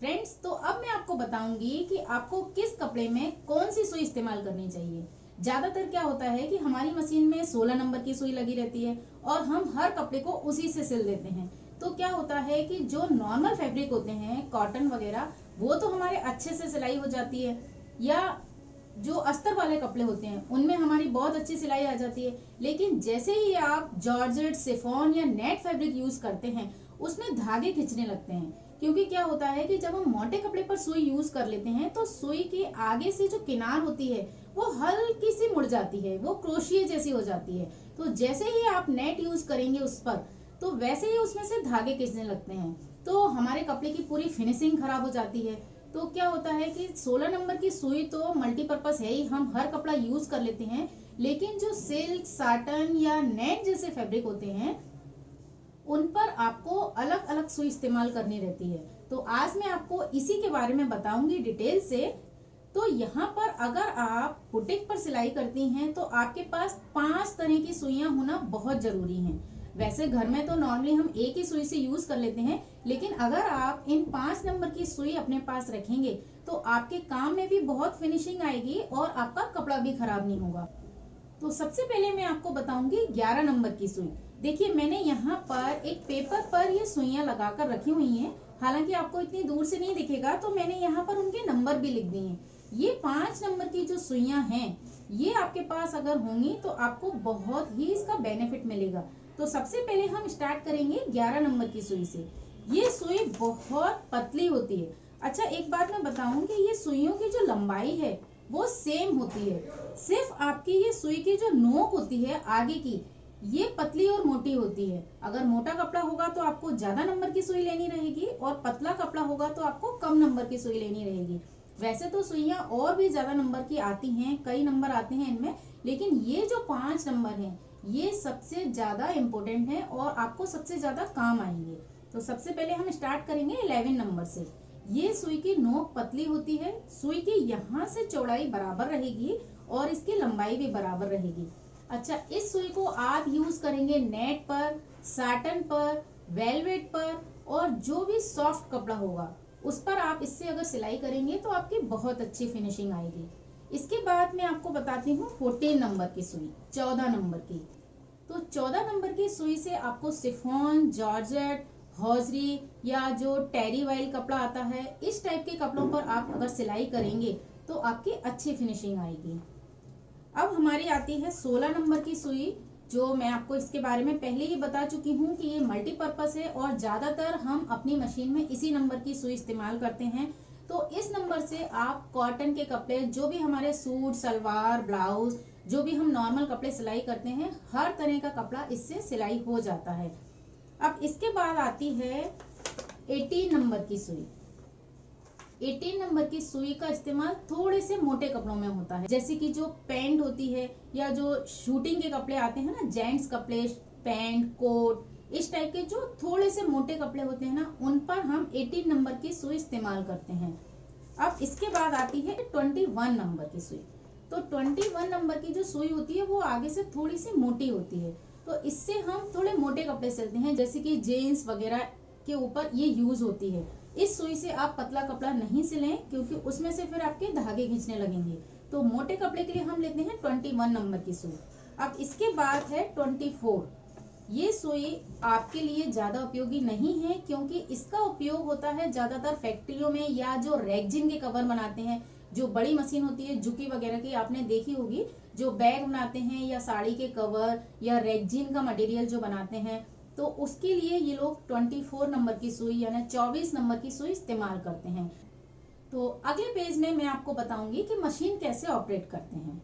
Friends, तो अब मैं आपको बताऊंगी कि आपको किस कपड़े में कौन सी सुई इस्तेमाल करनी चाहिए। ज्यादातर क्या होता है कि हमारी मशीन में 16 नंबर की सुई लगी रहती है और हम हर कपड़े को उसी से सिल देते हैं। तो क्या होता है कि जो नॉर्मल फैब्रिक होते हैं, कॉटन वगैरह, वो तो हमारे अच्छे से सिलाई हो जाती है, या जो अस्तर वाले कपड़े होते हैं उनमें हमारी बहुत अच्छी सिलाई आ जाती है। लेकिन जैसे ही आप जॉर्जेट, शिफॉन या नेट फैब्रिक यूज करते हैं, उसमें धागे खिंचने लगते हैं। क्योंकि क्या होता है कि जब हम मोटे कपड़े पर सुई यूज कर लेते हैं तो सुई के आगे से जो किनार होती है वो हल्की सी मुड़ जाती है, वो क्रोशिये जैसी हो जाती है। तो जैसे ही आप नेट यूज करेंगे उस पर, तो वैसे ही उसमें से धागे खिंचने लगते हैं, तो हमारे कपड़े की पूरी फिनिशिंग खराब हो जाती है। तो क्या होता है कि 16 नंबर की सुई तो मल्टीपर्पज है ही, हम हर कपड़ा यूज कर लेते हैं। लेकिन जो सिल्क, साटन या नेट जैसे फैब्रिक होते हैं उन पर आपको अलग अलग सुई इस्तेमाल करनी रहती है। तो आज मैं आपको इसी के बारे में बताऊंगी डिटेल से। तो यहाँ पर अगर आप बुटीक पर सिलाई करती हैं तो आपके पास 5 तरह की सुइयां होना बहुत जरूरी है। वैसे घर में तो नॉर्मली हम एक ही सुई से यूज कर लेते हैं, लेकिन अगर आप इन 5 नंबर की सुई अपने पास रखेंगे तो आपके काम में भी बहुत फिनिशिंग आएगी और आपका कपड़ा भी खराब नहीं होगा। तो सबसे पहले मैं आपको बताऊंगी 11 नंबर की सुई। देखिए, मैंने यहाँ पर एक पेपर पर ये सुइयां लगाकर रखी हुई हैं। हालांकि आपको इतनी दूर से नहीं दिखेगा, तो मैंने यहाँ पर उनके नंबर भी लिख दिए हैं। ये 5 नंबर की जो सुइयां हैं, ये आपके पास अगर होंगी तो आपको बहुत ही इसका बेनिफिट मिलेगा। तो सबसे पहले हम स्टार्ट करेंगे 11 नंबर की सुई से। ये सुई बहुत पतली होती है। अच्छा, एक बात मैं बताऊं कि ये सुइयों की जो लंबाई है वो सेम होती है। सिर्फ आपकी ये सुई की जो नोक होती है आगे की, ये पतली और मोटी होती है। अगर मोटा कपड़ा होगा तो आपको ज्यादा नंबर की सुई लेनी रहेगी, और पतला कपड़ा होगा तो आपको कम नंबर की सुई लेनी रहेगी। वैसे तो सुइयां और भी ज्यादा नंबर की आती हैं, कई नंबर आते हैं इनमें, लेकिन ये जो 5 नंबर हैं ये सबसे ज्यादा इम्पोर्टेंट है और आपको सबसे ज्यादा काम आएंगे। तो सबसे पहले हम स्टार्ट करेंगे 11 नंबर से। ये सुई की नोक पतली होती है, सुई की यहाँ से चौड़ाई बराबर रहेगी और इसकी लंबाई भी बराबर रहेगी। अच्छा, इस सुई को आप यूज करेंगे नेट पर, साटन पर, वेलवेट पर, और जो भी सॉफ्ट कपड़ा होगा उस पर आप इससे अगर सिलाई करेंगे तो आपकी बहुत अच्छी फिनिशिंग आएगी। इसके बाद मैं आपको बताती हूँ 14 नंबर की सुई, 14 नंबर की। तो 14 नंबर की सुई से आपको शिफॉन, जॉर्जेट, हौजरी या जो टेरी वाइल कपड़ा आता है, इस टाइप के कपड़ों पर आप अगर सिलाई करेंगे तो आपकी अच्छी फिनिशिंग आएगी। अब हमारी आती है 16 नंबर की सुई, जो मैं आपको इसके बारे में पहले ही बता चुकी हूँ कि ये मल्टीपर्पज है और ज्यादातर हम अपनी मशीन में इसी नंबर की सुई इस्तेमाल करते हैं। तो इस नंबर से आप कॉटन के कपड़े, जो भी हमारे सूट, सलवार, ब्लाउज, जो भी हम नॉर्मल कपड़े सिलाई करते हैं, हर तरह का कपड़ा इससे सिलाई हो जाता है। अब इसके बाद आती है 18 नंबर की सुई। 18 नंबर की सुई का इस्तेमाल थोड़े से मोटे कपड़ों में होता है, जैसे कि जो पैंट होती है या जो शूटिंग के कपड़े आते हैं ना, जेंट्स कपड़े, पैंट, कोट, इस टाइप के जो थोड़े से मोटे कपड़े होते हैं ना, उन पर हम 18 नंबर की सुई इस्तेमाल करते हैं। अब इसके बाद आती है 21 नंबर की सुई। तो 21 नंबर की जो सुई होती है वो आगे से थोड़ी सी मोटी होती है, तो इससे हम थोड़े मोटे कपड़े सिलते हैं, जैसे कि जीन्स वगैरह के ऊपर ये यूज होती है। इस सुई से आप पतला कपड़ा नहीं सिलें, क्योंकि उसमें से फिर आपके धागे खींचने लगेंगे। तो मोटे कपड़े के लिए हम लेते हैं 21 नंबर की सुई। अब इसके बाद है 24। ये सुई आपके लिए ज्यादा उपयोगी नहीं है, क्योंकि इसका उपयोग होता है ज्यादातर फैक्ट्रियों में, या जो रेगजिन के कवर बनाते हैं, जो बड़ी मशीन होती है जुकी वगैरह की, आपने देखी होगी, जो बैग बनाते हैं या साड़ी के कवर या रेगजिन का मटेरियल जो बनाते हैं, तो उसके लिए ये लोग 24 नंबर की सुई यानी 24 नंबर की सुई इस्तेमाल करते हैं। तो अगले पेज में मैं आपको बताऊंगी कि मशीन कैसे ऑपरेट करते हैं।